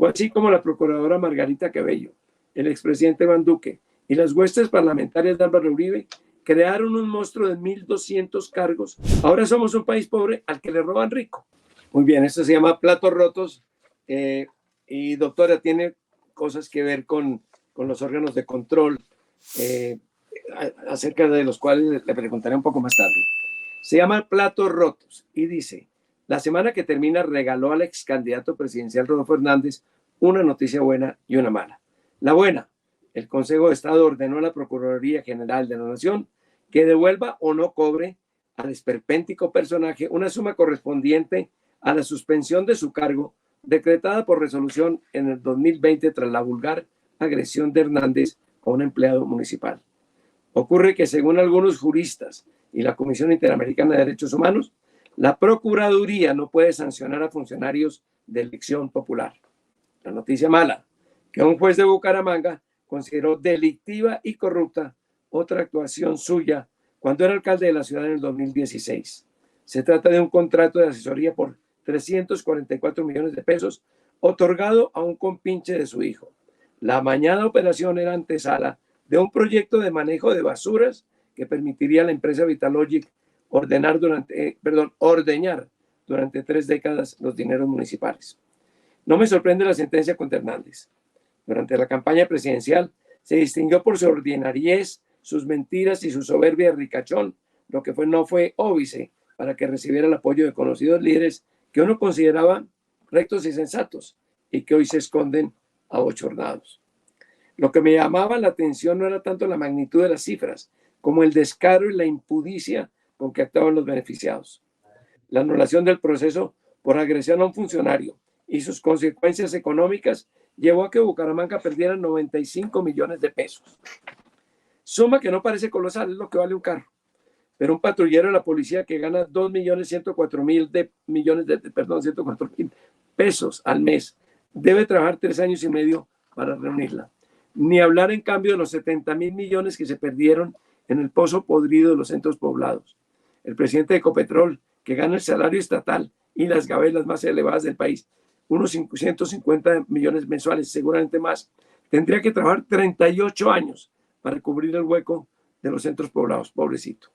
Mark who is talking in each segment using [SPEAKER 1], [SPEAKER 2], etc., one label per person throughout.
[SPEAKER 1] Fue así como la procuradora Margarita Cabello, el expresidente Iván Duque y las huestes parlamentarias de Álvaro Uribe crearon un monstruo de 1.200 cargos. Ahora somos un país pobre al que le roban rico. Muy bien, esto se llama Platos Rotos y doctora, tiene cosas que ver con los órganos de control, acerca de los cuales le preguntaré un poco más tarde. Se llama Platos Rotos y dice: la semana que termina regaló al ex candidato presidencial Rodolfo Hernández una noticia buena y una mala. La buena: el Consejo de Estado ordenó a la Procuraduría General de la Nación que devuelva o no cobre al esperpéntico personaje una suma correspondiente a la suspensión de su cargo decretada por resolución en el 2020 tras la vulgar agresión de Hernández a un empleado municipal. Ocurre que, según algunos juristas y la Comisión Interamericana de Derechos Humanos, la Procuraduría no puede sancionar a funcionarios de elección popular. La noticia mala: que un juez de Bucaramanga consideró delictiva y corrupta otra actuación suya cuando era alcalde de la ciudad en el 2016. Se trata de un contrato de asesoría por 344 millones de pesos otorgado a un compinche de su hijo. La amañada operación era antesala de un proyecto de manejo de basuras que permitiría a la empresa Vitalogic ordeñar durante 3 décadas los dineros municipales. No me sorprende la sentencia contra Hernández. Durante la campaña presidencial se distinguió por su ordinariez, sus mentiras y su soberbia de ricachón, lo que no fue óbice para que recibiera el apoyo de conocidos líderes que uno consideraba rectos y sensatos y que hoy se esconden abochornados. Lo que me llamaba la atención no era tanto la magnitud de las cifras, como el descaro y la impudicia con que actuaban los beneficiados. La anulación del proceso por agresión a un funcionario y sus consecuencias económicas llevó a que Bucaramanga perdiera 95 millones de pesos. Suma que no parece colosal, es lo que vale un carro. Pero un patrullero de la policía que gana 2.104.000 pesos al mes debe trabajar 3 años y medio para reunirla. Ni hablar, en cambio, de los 70.000 millones que se perdieron en el pozo podrido de los centros poblados. El presidente de Ecopetrol, que gana el salario estatal y las gabelas más elevadas del país, unos 150 millones mensuales, seguramente más, tendría que trabajar 38 años para cubrir el hueco de los centros poblados, pobrecito.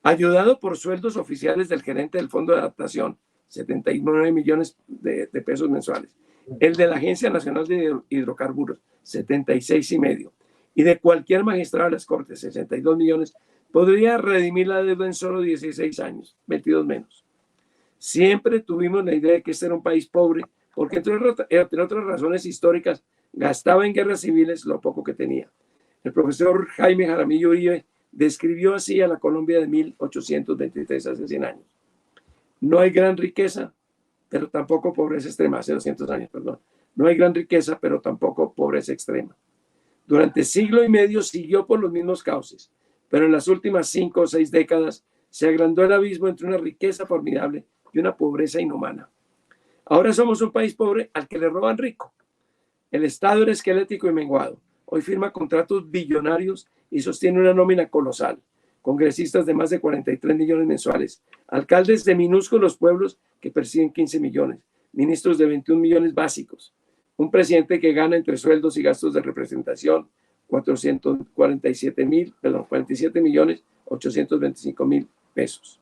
[SPEAKER 1] Ayudado por sueldos oficiales del gerente del Fondo de Adaptación, 79 millones de pesos mensuales, el de la Agencia Nacional de Hidrocarburos, 76,5, y de cualquier magistrado de las Cortes, 62 millones, podría redimir la deuda en solo 16 años, 22 menos. Siempre tuvimos la idea de que este era un país pobre, porque entre otras razones históricas gastaba en guerras civiles lo poco que tenía. El profesor Jaime Jaramillo Uribe describió así a la Colombia de 1823, hace 100 años. No hay gran riqueza, pero tampoco pobreza extrema, hace 200 años, perdón. No hay gran riqueza, pero tampoco pobreza extrema. Durante siglo y medio siguió por los mismos cauces, pero en las últimas 5 o 6 décadas se agrandó el abismo entre una riqueza formidable y una pobreza inhumana. Ahora somos un país pobre al que le roban rico. El Estado era esquelético y menguado. Hoy firma contratos billonarios y sostiene una nómina colosal. Congresistas de más de 43 millones mensuales, alcaldes de minúsculos pueblos que perciben 15 millones, ministros de 21 millones básicos, un presidente que gana entre sueldos y gastos de representación 47 millones 825 mil pesos.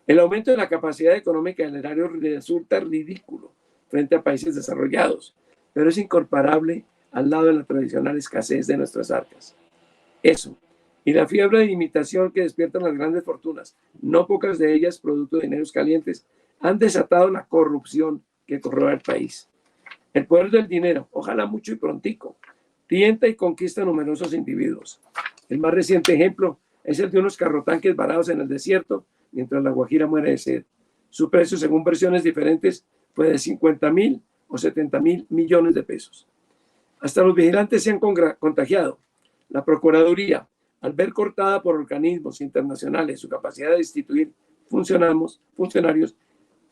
[SPEAKER 1] El aumento de la capacidad económica del erario resulta ridículo frente a países desarrollados, pero es incomparable al lado de la tradicional escasez de nuestras arcas. Eso, y la fiebre de imitación que despiertan las grandes fortunas, no pocas de ellas producto de dineros calientes, han desatado la corrupción que corroe el país. El poder del dinero, ojalá mucho y prontico, tienta y conquista a numerosos individuos. El más reciente ejemplo es el de unos carrotanques varados en el desierto mientras la Guajira muere de sed. Su precio, según versiones diferentes, fue de 50.000 o 70.000 millones de pesos. Hasta los vigilantes se han contagiado. La Procuraduría, al ver cortada por organismos internacionales su capacidad de destituir funcionarios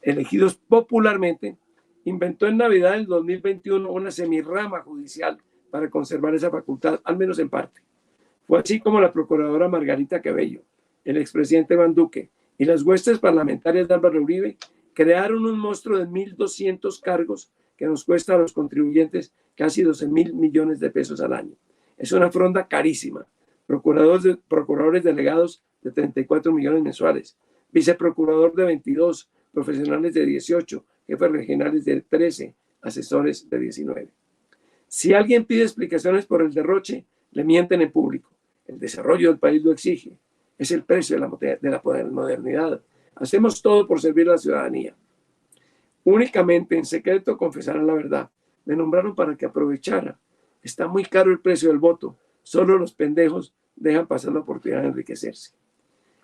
[SPEAKER 1] elegidos popularmente, inventó en Navidad del 2021 una semirrama judicial para conservar esa facultad, al menos en parte. Fue así como la procuradora Margarita Cabello, el expresidente Iván Duque y las huestes parlamentarias de Álvaro Uribe crearon un monstruo de 1.200 cargos que nos cuesta a los contribuyentes casi 12.000 millones de pesos al año. Es una afronta carísima. Procuradores delegados de 34 millones mensuales, viceprocurador de 22, profesionales de 18, jefes regionales de 13, asesores de 19. Si alguien pide explicaciones por el derroche, le mienten en público. El desarrollo del país lo exige. Es el precio de la modernidad. Hacemos todo por servir a la ciudadanía. Únicamente en secreto confesarán la verdad. Me nombraron para que aprovechara. Está muy caro el precio del voto. Solo los pendejos dejan pasar la oportunidad de enriquecerse.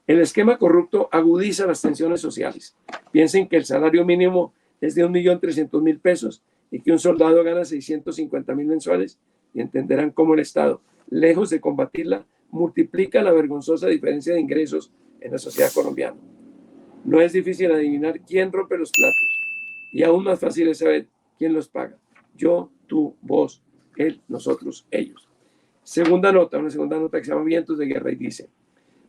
[SPEAKER 1] El esquema corrupto agudiza las tensiones sociales. Piensen que el salario mínimo es de 1.300.000 pesos y que un soldado gana 650.000 mensuales y entenderán cómo el Estado, lejos de combatirla, multiplica la vergonzosa diferencia de ingresos en la sociedad colombiana. No es difícil adivinar quién rompe los platos y aún más fácil es saber quién los paga. Yo, tú, vos, él, nosotros, ellos. Una segunda nota que se llama Vientos de Guerra y dice: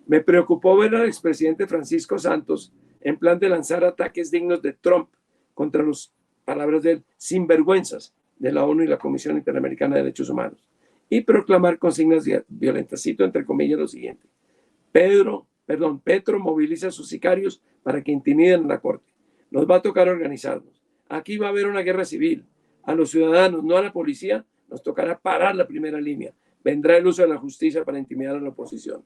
[SPEAKER 1] me preocupó ver al expresidente Francisco Santos en plan de lanzar ataques dignos de Trump contra los, palabras de él, sinvergüenzas de la ONU y la Comisión Interamericana de Derechos Humanos y proclamar consignas violentas. Cito entre comillas lo siguiente: Petro moviliza a sus sicarios para que intimiden a la Corte. Nos va a tocar organizarnos. Aquí va a haber una guerra civil. A los ciudadanos, no a la policía, nos tocará parar la primera línea. Vendrá el uso de la justicia para intimidar a la oposición.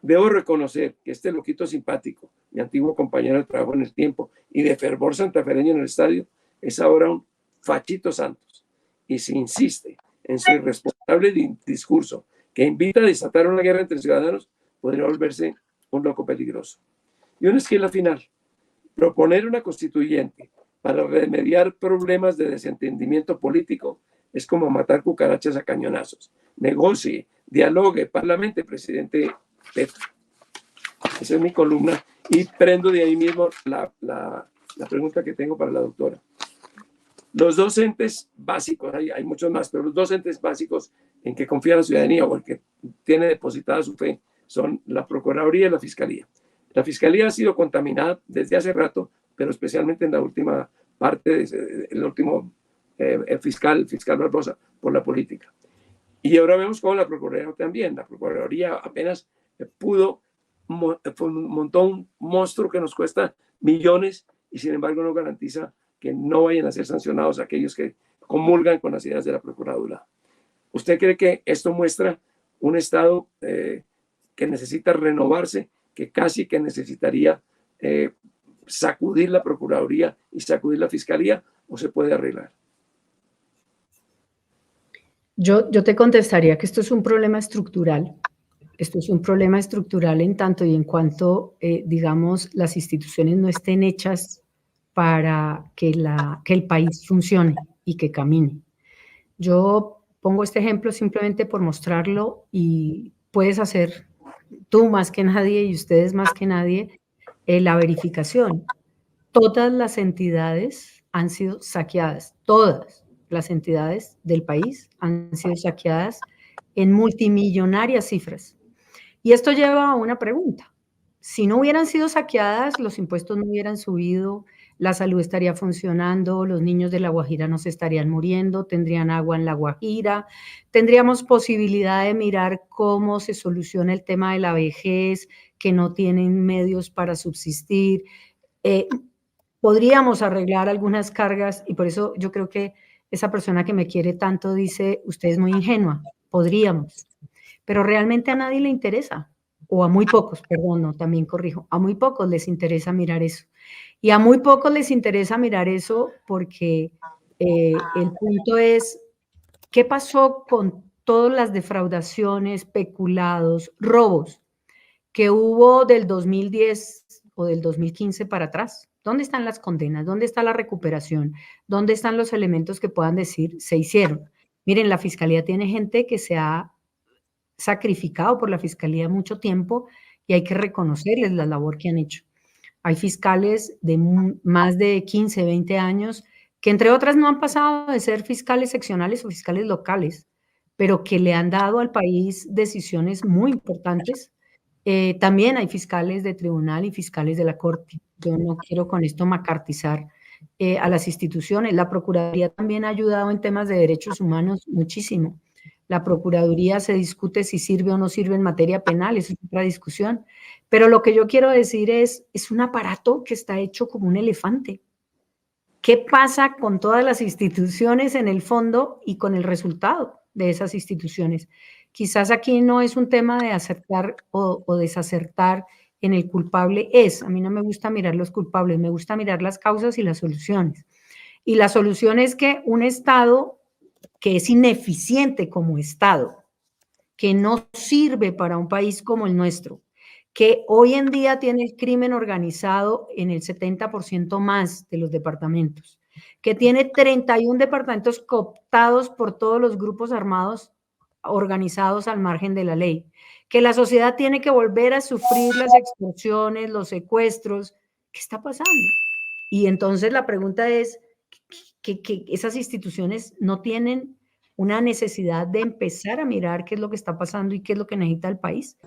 [SPEAKER 1] Debo reconocer que este loquito simpático, mi antiguo compañero de trabajo en el tiempo y de fervor santafereño en el estadio, es ahora un Fachito Santos. Y si insiste en su irresponsable discurso que invita a desatar una guerra entre ciudadanos, podría volverse un loco peligroso. Y una esquina final: proponer una constituyente para remediar problemas de desentendimiento político es como matar cucarachas a cañonazos. Negocie, dialogue, parlamente, presidente Petro. Esa es mi columna y prendo de ahí mismo la pregunta que tengo para la doctora. Los dos entes básicos, hay muchos más, pero los dos entes básicos en que confía la ciudadanía o el que tiene depositada su fe son la Procuraduría y la Fiscalía. La Fiscalía ha sido contaminada desde hace rato, pero especialmente en la última parte, el último fiscal Barbosa, por la política. Y ahora vemos cómo la Procuraduría también. La Procuraduría apenas montó un monstruo que nos cuesta millones y sin embargo no garantiza que no vayan a ser sancionados aquellos que comulgan con las ideas de la Procuraduría. ¿Usted cree que esto muestra un Estado que necesita renovarse, que casi que necesitaría sacudir la Procuraduría y sacudir la Fiscalía, o se puede arreglar?
[SPEAKER 2] Yo te contestaría que esto es un problema estructural. Esto es un problema estructural en tanto y en cuanto, digamos, las instituciones no estén hechas para que el país funcione y que camine. Yo pongo este ejemplo simplemente por mostrarlo y puedes hacer tú más que nadie y ustedes más que nadie la verificación. Todas las entidades han sido saqueadas, todas las entidades del país han sido saqueadas en multimillonarias cifras. Y esto lleva a una pregunta. Si no hubieran sido saqueadas, los impuestos no hubieran subido, la salud estaría funcionando, los niños de La Guajira no se estarían muriendo, tendrían agua en La Guajira, tendríamos posibilidad de mirar cómo se soluciona el tema de la vejez, que no tienen medios para subsistir. Podríamos arreglar algunas cargas y por eso yo creo que esa persona que me quiere tanto dice, usted es muy ingenua, podríamos, pero realmente a nadie le interesa, o a muy pocos, perdón, no, también corrijo, a muy pocos les interesa mirar eso. Y a muy pocos les interesa mirar eso porque el punto es, ¿qué pasó con todas las defraudaciones, peculados, robos que hubo del 2010 o del 2015 para atrás? ¿Dónde están las condenas? ¿Dónde está la recuperación? ¿Dónde están los elementos que puedan decir se hicieron? Miren, la Fiscalía tiene gente que se ha sacrificado por la Fiscalía mucho tiempo y hay que reconocerles la labor que han hecho. Hay fiscales de más de 15, 20 años que entre otras no han pasado de ser fiscales seccionales o fiscales locales, pero que le han dado al país decisiones muy importantes. También hay fiscales de tribunal y fiscales de la Corte. Yo no quiero con esto macartizar a las instituciones. La Procuraduría también ha ayudado en temas de derechos humanos muchísimo. La Procuraduría se discute si sirve o no sirve en materia penal, eso es otra discusión. Pero lo que yo quiero decir es un aparato que está hecho como un elefante. ¿Qué pasa con todas las instituciones en el fondo y con el resultado de esas instituciones? Quizás aquí no es un tema de acertar o desacertar en el culpable a mí no me gusta mirar los culpables, me gusta mirar las causas y las soluciones. Y la solución es que un Estado que es ineficiente como Estado, que no sirve para un país como el nuestro, que hoy en día tiene el crimen organizado en el 70% más de los departamentos, que tiene 31 departamentos cooptados por todos los grupos armados organizados al margen de la ley, que la sociedad tiene que volver a sufrir las extorsiones, los secuestros. ¿Qué está pasando? Y entonces la pregunta es, que esas instituciones no tienen una necesidad de empezar a mirar qué es lo que está pasando y qué es lo que necesita el país.